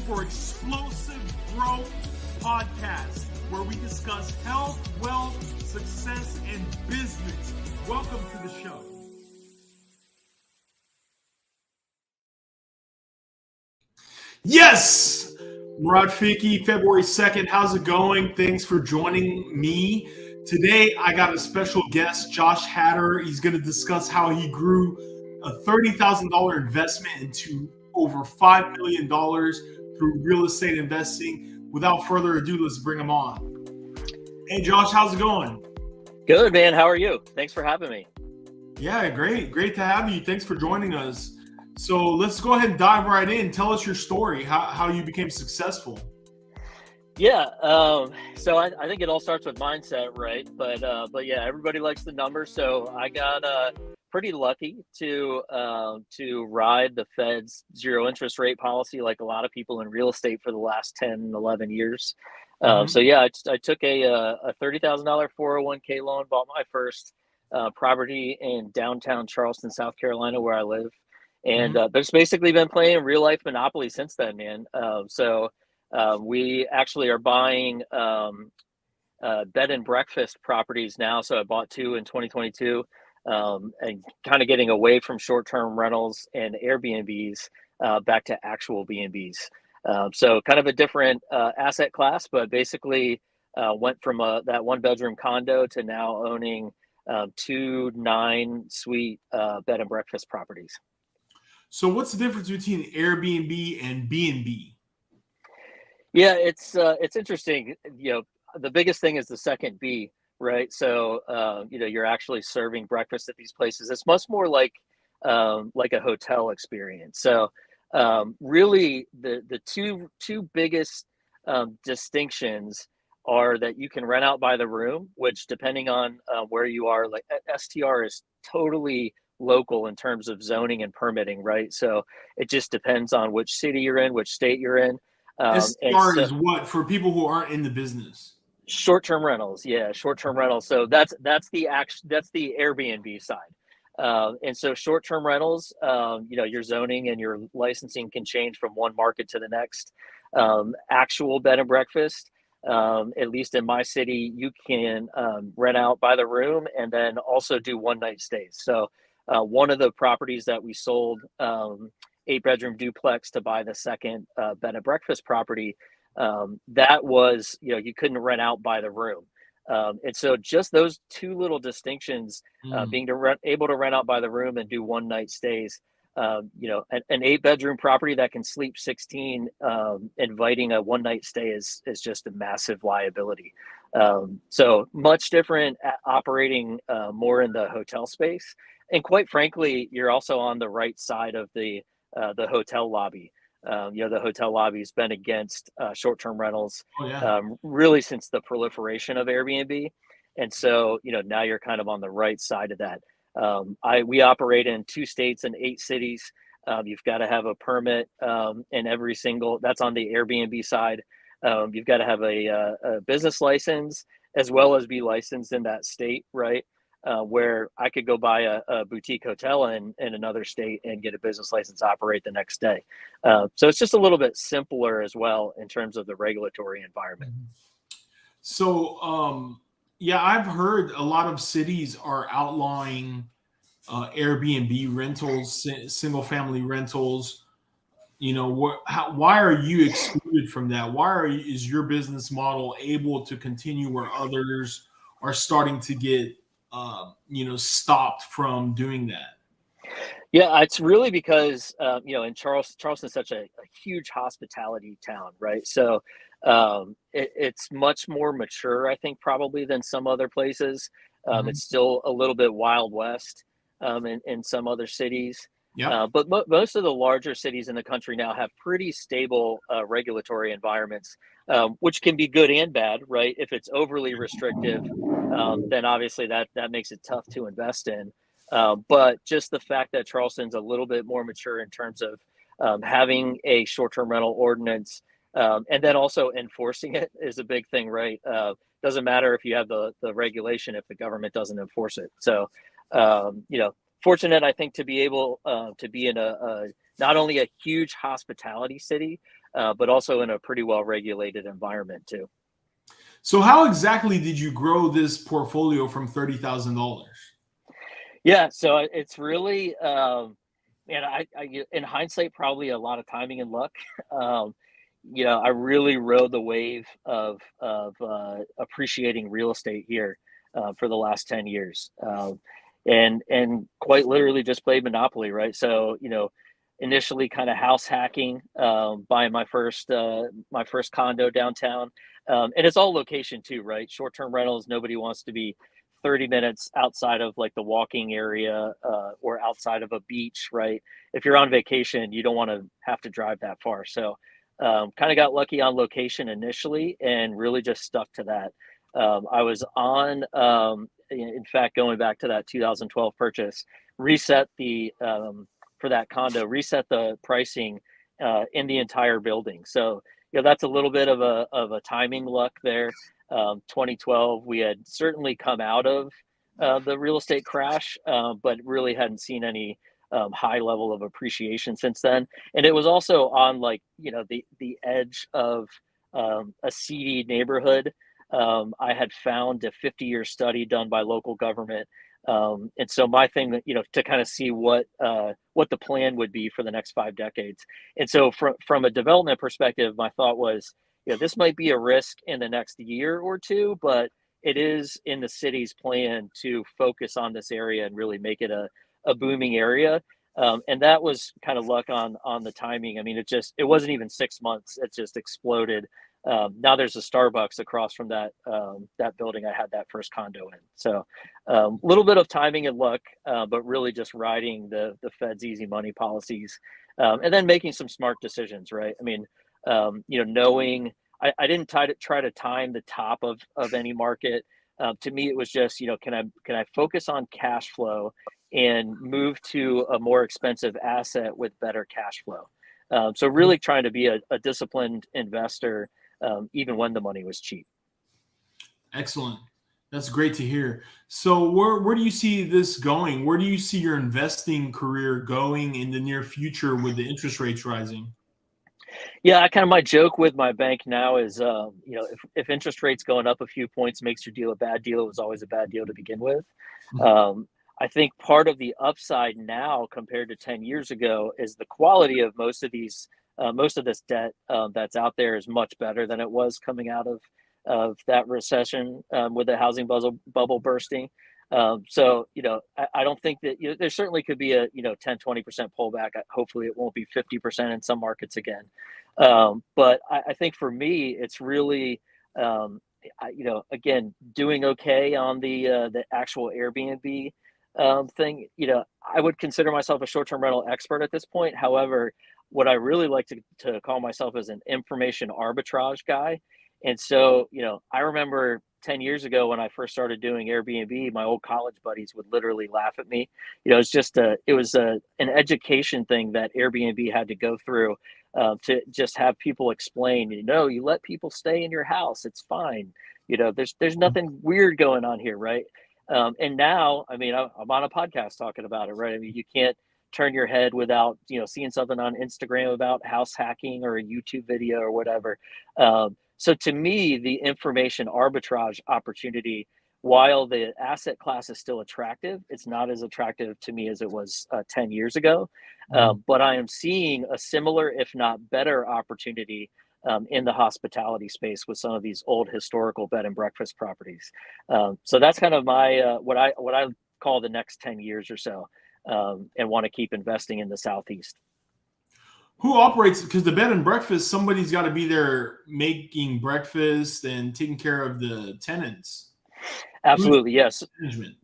for Explosive Growth Podcast, where we discuss health, wealth, success, and business. Welcome to the show. Yes! Morad, Fiki, February 2nd. How's it going? Thanks for joining me. Today, I got a special guest, Josh Hatter. He's going to discuss how he grew a $30,000 investment into over $5 million through real estate investing. Without further ado, let's bring him on. Hey, Josh, how's it going? Good, man. How are you? Thanks for having me. Yeah, great. Great to have you. Thanks for joining us. So let's go ahead and dive right in. Tell us your story, how you became successful. Yeah. So I think it all starts with mindset, right? But yeah, everybody likes the numbers. So I got pretty lucky to ride the Fed's zero interest rate policy, like a lot of people in real estate for the last 10, 11 years. So yeah, I took a $30,000 401k loan, bought my first property in downtown Charleston, South Carolina, where I live. And there's basically been playing real life Monopoly since then, man. So we actually are buying bed and breakfast properties now. So I bought 2 in 2022 and kind of getting away from short-term rentals and Airbnbs back to actual B&Bs. So kind of a different asset class, but basically went from that 1-bedroom condo to now owning 2 9-suite bed and breakfast properties. So what's the difference between Airbnb and B&B? Yeah, it's interesting. You know, the biggest thing is the second B, right? So, you're actually serving breakfast at these places. It's much more like a hotel experience. So, really, the two biggest distinctions are that you can rent out by the room, which depending on where you are, like STR is totally local in terms of zoning and permitting, right? So it just depends on which city you're in, which state you're in. STR is what for people who aren't in the business? Short-term rentals, yeah, short-term rentals. So that's the Airbnb side, and so short-term rentals, your zoning and your licensing can change from one market to the next. Actual bed and breakfast, at least in my city, you can rent out by the room and then also do one-night stays. So one of the properties that we sold, 8-bedroom duplex to buy the second bed and breakfast property, that was, you couldn't rent out by the room. And so just those two little distinctions, being able to rent out by the room and do one-night stays, an 8-bedroom property that can sleep 16, inviting a one-night stay is just a massive liability. So much different operating more in the hotel space. And quite frankly, you're also on the right side of the hotel lobby. The hotel lobby has been against short-term rentals really since the proliferation of Airbnb. And so, now you're kind of on the right side of that. We operate in 2 states and 8 cities. You've got to have a permit in every single, that's on the Airbnb side. You've got to have a business license as well as be licensed in that state, right? Where I could go buy a boutique hotel in another state and get a business license to operate the next day. So it's just a little bit simpler as well in terms of the regulatory environment. So, I've heard a lot of cities are outlawing Airbnb rentals, single family rentals. Why are you excluded from that? Is your business model able to continue where others are starting to get stopped from doing that? Yeah, it's really because, in Charleston's such a huge hospitality town, right? So it's much more mature, I think, probably than some other places. It's still a little bit Wild West in some other cities. Yeah. But most of the larger cities in the country now have pretty stable regulatory environments, which can be good and bad, right? If it's overly restrictive, then obviously that makes it tough to invest in. But just the fact that Charleston's a little bit more mature in terms of having a short-term rental ordinance, and then also enforcing it is a big thing, right? Doesn't matter if you have the regulation if the government doesn't enforce it. So, fortunate, I think, to be able to be in a not only a huge hospitality city, but also in a pretty well-regulated environment too. So how exactly did you grow this portfolio from $30,000? Yeah, so it's really, and in hindsight, probably a lot of timing and luck. Um, I really rode the wave of appreciating real estate here for the last 10 years, and quite literally just played Monopoly, right? So initially kind of house hacking, buying my first condo downtown, and it's all location too, right? Short-term rentals. Nobody wants to be 30 minutes outside of like the walking area or outside of a beach, right? If you're on vacation, you don't want to have to drive that far. So kind of got lucky on location initially and really just stuck to that. I was on, in fact, going back to that 2012 purchase, reset the, for that condo, reset the pricing in the entire building. So, that's a little bit of a timing luck there. 2012, we had certainly come out of the real estate crash, but really hadn't seen any high level of appreciation since then. And it was also on like the edge of a seedy neighborhood. I had found a 50-year study done by local government, and so my thing, to kind of see what the plan would be for the next 5 decades. And so from a development perspective, my thought was, this might be a risk in the next year or two, but it is in the city's plan to focus on this area and really make it a booming area. And that was kind of luck on the timing. I mean, it wasn't even 6 months. It just exploded. Now there's a Starbucks across from that building I had that first condo in. So a little bit of timing and luck, but really just riding the Fed's easy money policies, and then making some smart decisions, right? I mean, knowing I didn't try to time the top of any market. To me, it was just, can I focus on cash flow and move to a more expensive asset with better cash flow? So really trying to be a disciplined investor, even when the money was cheap. Excellent. That's great to hear. So where do you see this going? Where do you see your investing career going in the near future with the interest rates rising? Yeah, my joke with my bank now is, if interest rates going up a few points makes your deal a bad deal, it was always a bad deal to begin with. Um, I think part of the upside now compared to 10 years ago is the quality of most of this debt that's out there is much better than it was coming out of that recession, with the housing bubble bursting. So, I don't think that, there certainly could be a, 10-20% pullback. Hopefully it won't be 50% in some markets again. But I think for me, it's really, again, doing okay on the actual Airbnb thing. I would consider myself a short-term rental expert at this point. However, what I really like to call myself is an information arbitrage guy. And so, I remember 10 years ago when I first started doing Airbnb, my old college buddies would literally laugh at me. It was an education thing that Airbnb had to go through, to just have people explain, you let people stay in your house. It's fine. There's nothing weird going on here. Right. And now, I mean, I'm on a podcast talking about it, right? I mean, you can't turn your head without, seeing something on Instagram about house hacking or a YouTube video or whatever. So to me, the information arbitrage opportunity, while the asset class is still attractive, it's not as attractive to me as it was 10 years ago. But I am seeing a similar, if not better, opportunity in the hospitality space with some of these old historical bed and breakfast properties. So that's kind of my what I call the next 10 years or so, and want to keep investing in the Southeast. Who operates, because the bed and breakfast, somebody's got to be there making breakfast and taking care of the tenants. Absolutely, yes. Management.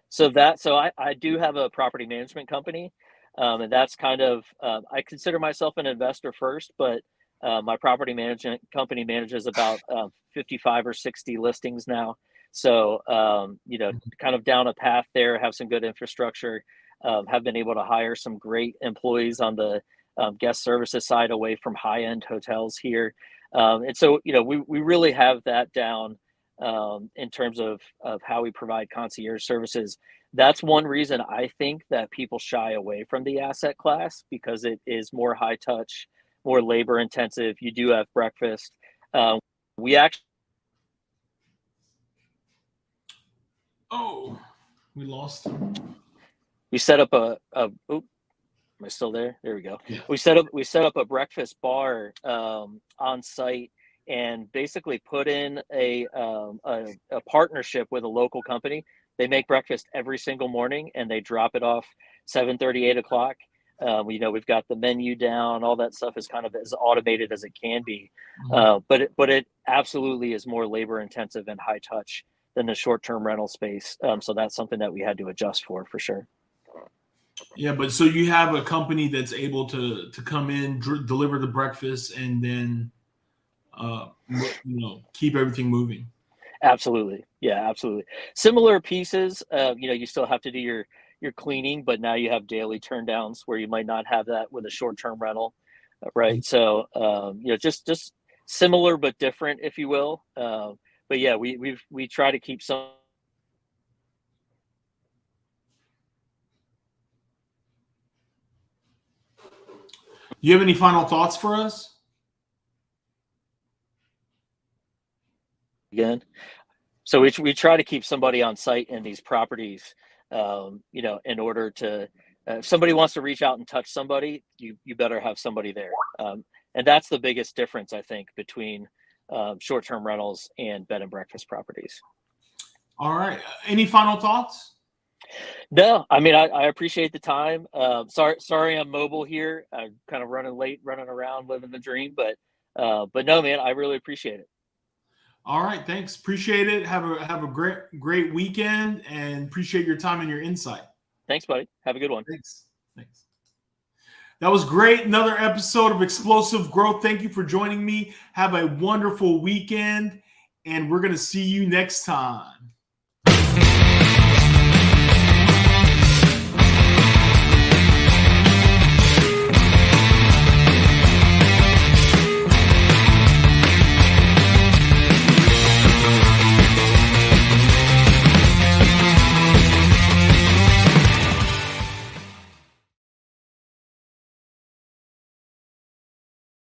So I do have a property management company, and that's kind of, I consider myself an investor first, but my property management company manages about 55 or 60 listings now. So kind of down a path there, have some good infrastructure, have been able to hire some great employees on the guest services side away from high-end hotels here. And so, we really have that down, in terms of how we provide concierge services. That's one reason I think that people shy away from the asset class, because it is more high touch, more labor intensive. You do have breakfast. We actually. Oh, we lost him. We set up a am I still there? There we go. Yeah. We set up a breakfast bar on site, and basically put in a partnership with a local company. They make breakfast every single morning, and they drop it off 7:30, 8 o'clock. We've got the menu down. All that stuff is kind of as automated as it can be, but it absolutely is more labor intensive and high touch than the short-term rental space. So that's something that we had to adjust for sure. Yeah, but so you have a company that's able to come in, deliver the breakfast, and then keep everything moving. Absolutely. Yeah, absolutely. Similar pieces. You still have to do your cleaning, but now you have daily turn downs where you might not have that with a short-term rental, right? So just similar but different, if you will. But yeah, we try to keep some. You have any final thoughts for us? Again, so we try to keep somebody on site in these properties, in order to, if somebody wants to reach out and touch somebody, you better have somebody there. And that's the biggest difference, I think, between short-term rentals and bed and breakfast properties. All right. Any final thoughts? No, I mean, I appreciate the time. Sorry I'm mobile here. I'm kind of running late, running around, living the dream, but no, man, I really appreciate it. All right, thanks. Appreciate it. Have a great weekend, and appreciate your time and your insight. Thanks, buddy. Have a good one. Thanks. That was great. Another episode of Explosive Growth. Thank you for joining me. Have a wonderful weekend, and we're going to see you next time.